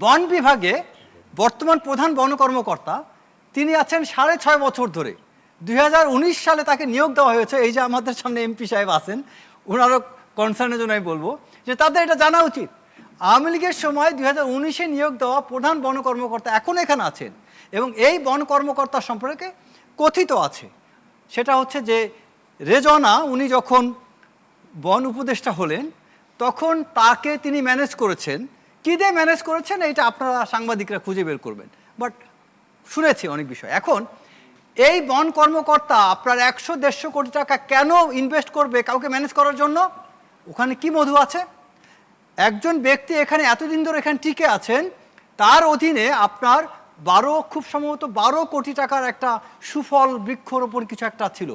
বন বিভাগে বর্তমান প্রধান বন কর্মকর্তা তিনি আছেন 6.5 বছর ধরে। 2019 সালে তাকে নিয়োগ দেওয়া হয়েছে। এই যে আমাদের সামনে এমপি সাহেব আছেন, ওনারও কনসার্নের জন্য আমি বলবো যে তাদের এটা জানা উচিত। আওয়ামী লীগের সময় 2019-এ নিয়োগ দেওয়া প্রধান বন কর্মকর্তা এখন এখানে আছেন এবং এই বন কর্মকর্তা সম্পর্কে কথিত আছে, সেটা হচ্ছে যে রেজনা উনি যখন বন উপদেষ্টা হলেন তখন তাকে তিনি ম্যানেজ করেছেন। কী দিয়ে ম্যানেজ করেছেন এটা আপনারা সাংবাদিকরা খুঁজে বের করবেন, বাট শুনেছি অনেক বিষয়। এখন এই বন কর্মকর্তা আপনার 100-150 কোটি টাকা কেন ইনভেস্ট করবে কাউকে ম্যানেজ করার জন্য? ওখানে কি মধু আছে? একজন ব্যক্তি এখানে এতদিন ধরে এখানে টিকে আছেন, তার অধীনে আপনার খুব সম্ভবত 12 কোটি টাকার একটা সুফল বৃক্ষরোপণ কিছু একটা ছিল,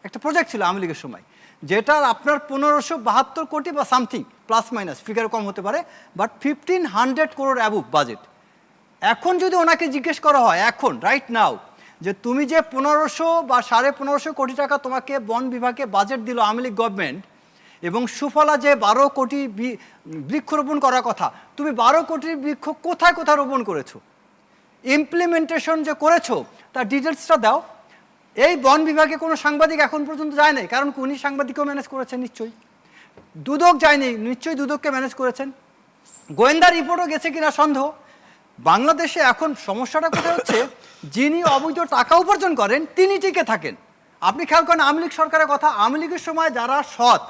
একটা প্রজেক্ট ছিল আওয়ামী লীগের সময়, যেটার আপনার 1572 কোটি বা সামথিং, প্লাস মাইনাস, ফিগার কম হতে পারে, বাট 1500 করোড় অ্যাবভ বাজেট। এখন যদি ওনাকে জিজ্ঞেস করা হয় এখন রাইট নাও যে তুমি যে 1500 বা 1550 কোটি টাকা তোমাকে বন বিভাগে বাজেট দিল আওয়ামী লীগ গভর্নমেন্ট, এবং সুফলা যে 12 কোটি বৃক্ষরোপণ করার কথা, তুমি 12 কোটির বৃক্ষ কোথায় কোথায় রোপণ করেছো, ইমপ্লিমেন্টেশন যে করেছো তার ডিটেলসটা দাও। এই বন বিভাগে কোনো সাংবাদিক এখন পর্যন্ত যায় নাই, কারণ উনি সাংবাদিকও ম্যানেজ করেছেন নিশ্চয়ই। দুদক যায়নি, নিশ্চয়ই দুদককে ম্যানেজ করেছেন। গোয়েন্দা রিপোর্টও গেছে কিনা সন্দেহ। বাংলাদেশে এখন সমস্যাটা কোথায় হচ্ছে, যিনি অবৈধ টাকা উপার্জন করেন তিনি টিকে থাকেন। আপনি খেয়াল করেন আওয়ামী লীগ সরকারের কথা, আওয়ামী লীগের সময় যারা সৎ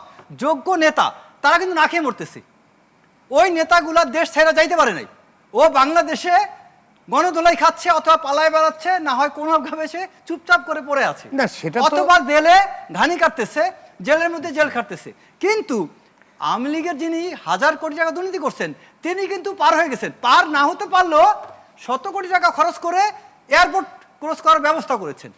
যোগ্য নেতা তারা কিন্তু না খেয়ে মরতেছে। ওই নেতাগুলা দেশ ছেড়ে যাইতে পারে নাই, ও বাংলাদেশে গণধোলাই খাচ্ছে অথবা পালায় বেড়াচ্ছে, না হয় কোনোভাবে সে চুপচাপ করে পড়ে আছে, অথবা জেলে ঘানি কাটতেছে, জেলের মধ্যে জেল খাটতেছে। কিন্তু আওয়ামী লীগের যিনি 1000 কোটি টাকা দুর্নীতি করছেন তিনি কিন্তু পার হয়ে গেছেন। পার না হতে পারলেও 100 কোটি টাকা খরচ করে এয়ারপোর্ট ক্রস করার ব্যবস্থা করেছেন।